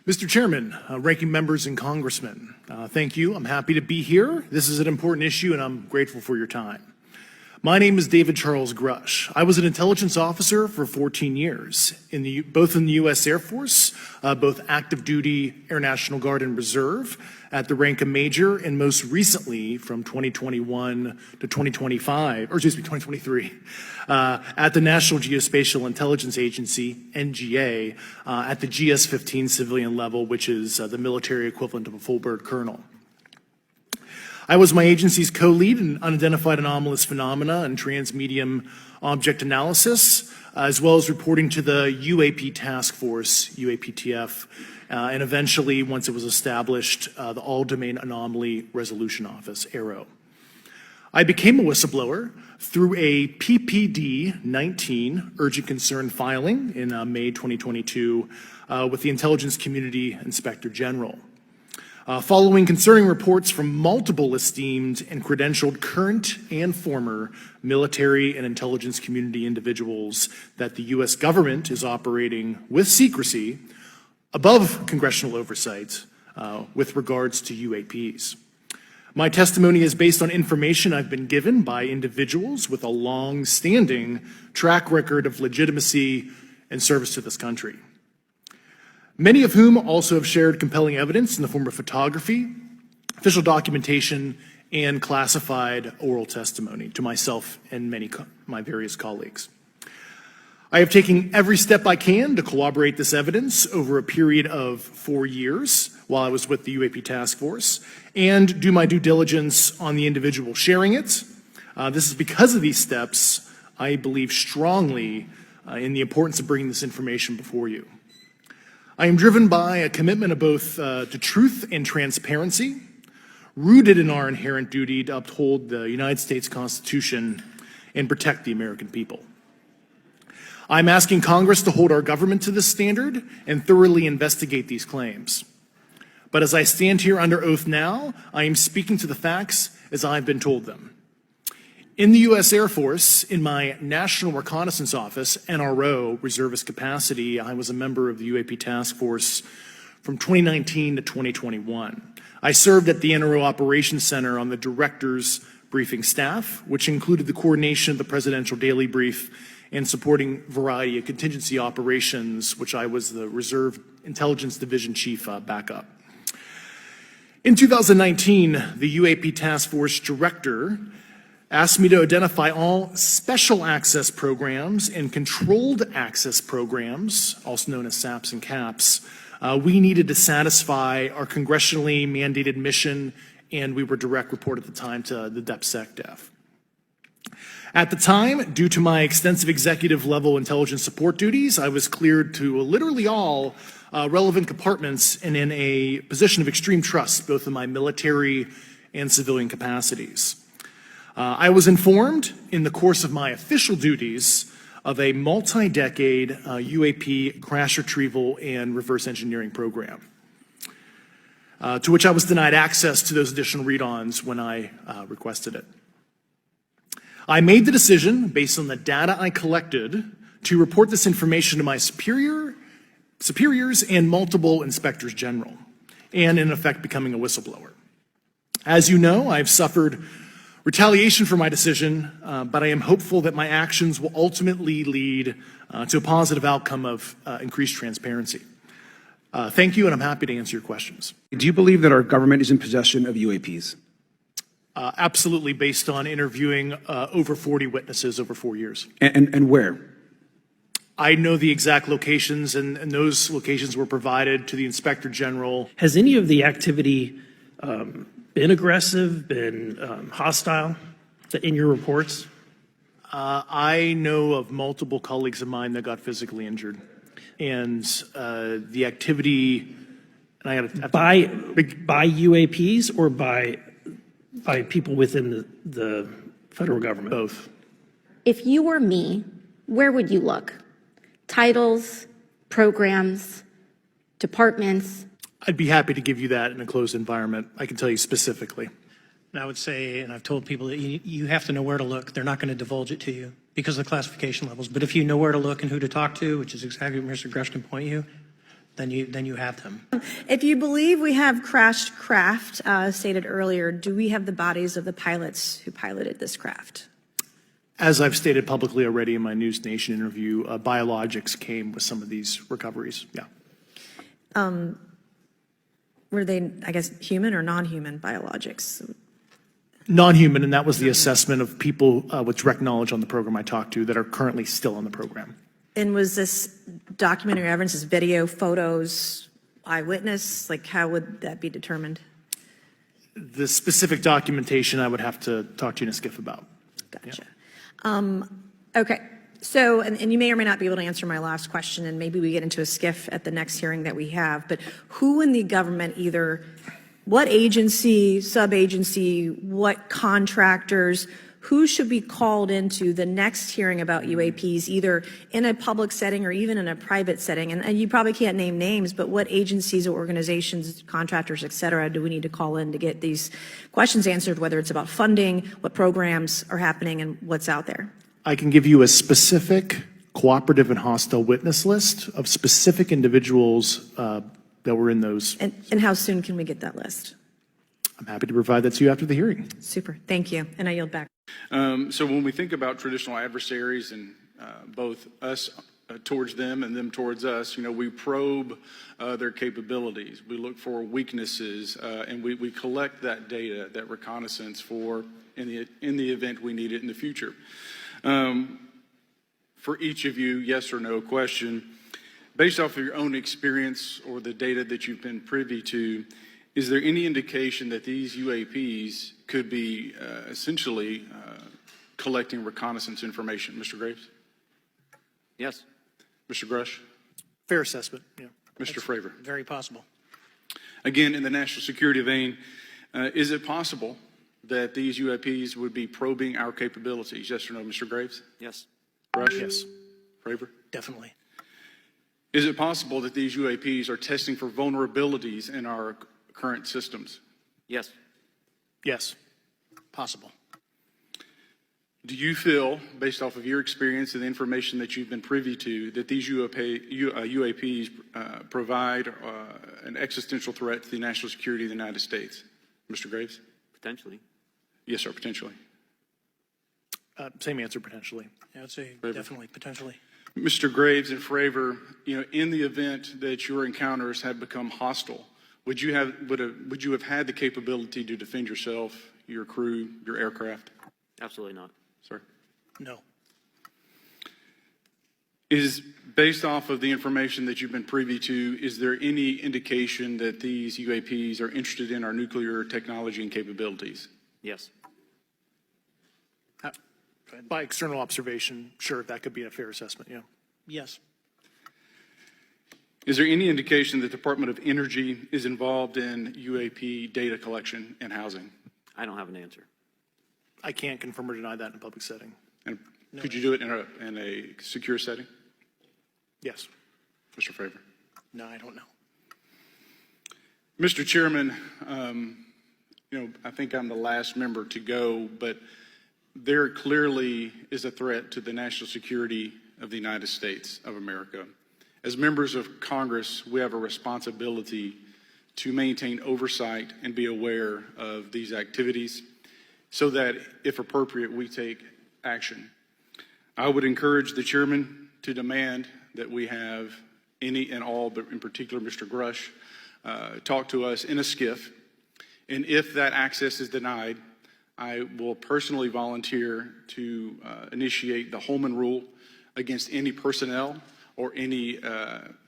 Mr. Chairman, ranking members and congressmen, thank you. I'm happy to be here. This is an important issue and I'm grateful for your time. My name is David Charles Grush. I was an intelligence officer for 14 years, both in the U.S. Air Force, both active duty, Air National Guard and Reserve, at the rank of major, and most recently from 2021 to 2023, at the National Geospatial Intelligence Agency, NGA, at the GS-15 civilian level, which is the military equivalent of a full bird colonel. I was my agency's co-lead in unidentified anomalous phenomena and transmedium object analysis, as well as reporting to the UAP task force, UAPTF, and eventually, once it was established, the All-Domain Anomaly Resolution Office, AARO. I became a whistleblower through a PPD-19 urgent concern filing in May 2022 with the Intelligence Community Inspector General. Following concerning reports from multiple esteemed and credentialed current and former military and intelligence community individuals that the U.S. government is operating with secrecy above congressional oversight with regards to UAPs. My testimony is based on information I've been given by individuals with a long-standing track record of legitimacy and service to this country, many of whom also have shared compelling evidence in the form of photography, official documentation, and classified oral testimony to myself and my various colleagues. I have taken every step I can to corroborate this evidence over a period of 4 years while I was with the UAP task force and do my due diligence on the individual sharing it. This is because of these steps, I believe strongly in the importance of bringing this information before you. I am driven by a commitment of both to truth and transparency, rooted in our inherent duty to uphold the United States Constitution and protect the American people. I'm asking Congress to hold our government to this standard and thoroughly investigate these claims. But as I stand here under oath now, I am speaking to the facts as I've been told them. In the U.S. Air Force, in my National Reconnaissance Office, NRO, reservist capacity, I was a member of the UAP Task Force from 2019 to 2021. I served at the NRO Operations Center on the Director's Briefing Staff, which included the coordination of the Presidential Daily Brief and supporting variety of contingency operations, which I was the Reserve Intelligence Division Chief backup. In 2019, the UAP Task Force Director asked me to identify all special access programs and controlled access programs, also known as SAPs and CAPs, we needed to satisfy our congressionally mandated mission, and we were direct report at the time to the DepSecDef. At the time, due to my extensive executive level intelligence support duties, I was cleared to literally all relevant compartments and in a position of extreme trust, both in my military and civilian capacities. I was informed in the course of my official duties of a multi-decade UAP crash retrieval and reverse engineering program, to which I was denied access to those additional read-ons when I requested it. I made the decision, based on the data I collected, to report this information to my superiors and multiple inspectors general, and in effect becoming a whistleblower. As you know, I've suffered retaliation for my decision, but I am hopeful that my actions will ultimately lead to a positive outcome of increased transparency. Thank you, and I'm happy to answer your questions. Do you believe that our government is in possession of UAPs? Absolutely, based on interviewing over 40 witnesses over 4 years. And where? I know the exact locations, and those locations were provided to the Inspector General. Has any of the activity been aggressive, been hostile in your reports? I know of multiple colleagues of mine that got physically injured, and the activity. And I got by UAPs or by people within the federal government? Both. If you were me, where would you look? Titles, programs, departments? I'd be happy to give you that in a closed environment. I can tell you specifically. And I would say, and I've told people that you have to know where to look. They're not going to divulge it to you because of the classification levels. But if you know where to look and who to talk to, which is exactly where Mr. Grush can point you, then you have them. If you believe we have crashed craft, stated earlier, do we have the bodies of the pilots who piloted this craft? As I've stated publicly already in my News Nation interview, biologics came with some of these recoveries. Yeah. Were they, I guess, human or non-human biologics? Non-human, and that was the assessment of people with direct knowledge on the program I talked to that are currently still on the program. And was this documentary evidence, this video, photos, eyewitness? Like, how would that be determined? The specific documentation I would have to talk to you in a skiff about. Gotcha. Okay. So, and you may or may not be able to answer my last question, and maybe we get into a skiff at the next hearing that we have, but who in the government, either what agency, sub-agency, what contractors, who should be called into the next hearing about UAPs, either in a public setting or even in a private setting? And you probably can't name names, but what agencies or organizations, contractors, et cetera, do we need to call in to get these questions answered, whether it's about funding, what programs are happening, and what's out there? I can give you a specific cooperative and hostile witness list of specific individuals that were in those. And how soon can we get that list? I'm happy to provide that to you after the hearing. Super. Thank you. And I yield back. So when we think about traditional adversaries and both us towards them and them towards us, we probe their capabilities. We look for weaknesses, and we collect that data, that reconnaissance for in the event we need it in the future. For each of you, yes or no question, based off of your own experience or the data that you've been privy to, is there any indication that these UAPs could be essentially collecting reconnaissance information? Mr. Graves? Yes. Mr. Grush? Fair assessment, yeah. Mr. Fravor? Very possible. Again, in the national security vein, is it possible that these UAPs would be probing our capabilities? Yes or no, Mr. Graves? Yes. Grush? Yes. Fravor? Definitely. Is it possible that these UAPs are testing for vulnerabilities in our current systems? Yes. Yes. Possible. Do you feel, based off of your experience and the information that you've been privy to, that these UAPs provide an existential threat to the national security of the United States? Mr. Graves? Potentially. Yes, sir, potentially. Same answer, potentially. I would say Fravor? definitely, potentially. Mr. Graves and Fravor, in the event that your encounters have become hostile, would you have had the capability to defend yourself, your crew, your aircraft? Absolutely not. Sir? No. Is based off of the information that you've been privy to, is there any indication that these UAPs are interested in our nuclear technology and capabilities? Yes. By external observation, sure, that could be a fair assessment, yeah. Yes. Is there any indication that the Department of Energy is involved in UAP data collection and housing? I don't have an answer. I can't confirm or deny that in a public setting. And could you do it in a secure setting? Yes. Mr. Fravor? No, I don't know. Mr. Chairman, I think I'm the last member to go, but there clearly is a threat to the national security of the United States of America. As members of Congress, we have a responsibility to maintain oversight and be aware of these activities so that, if appropriate, we take action. I would encourage the chairman to demand that we have any and all, but in particular Mr. Grush, talk to us in a skiff. And if that access is denied, I will personally volunteer to initiate the Holman Rule against any personnel or any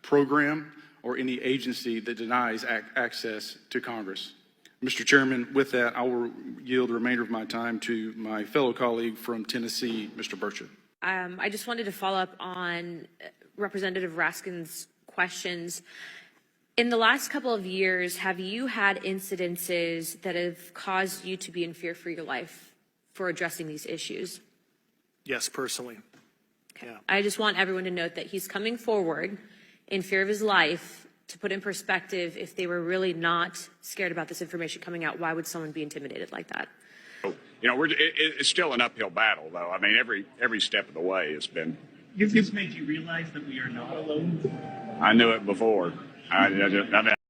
program or any agency that denies access to Congress. Mr. Chairman, with that, I will yield the remainder of my time to my fellow colleague from Tennessee, Mr. Burchett. I just wanted to follow up on Representative Raskin's questions. In the last couple of years, have you had incidences that have caused you to be in fear for your life for addressing these issues? Yes, personally. Okay. Yeah. I just want everyone to note that he's coming forward in fear of his life. To put in perspective, if they were really not scared about this information coming out, why would someone be intimidated like that? It's still an uphill battle, though. I mean, every step of the way has been. This made you realize that we are not alone? I knew it before. I mean,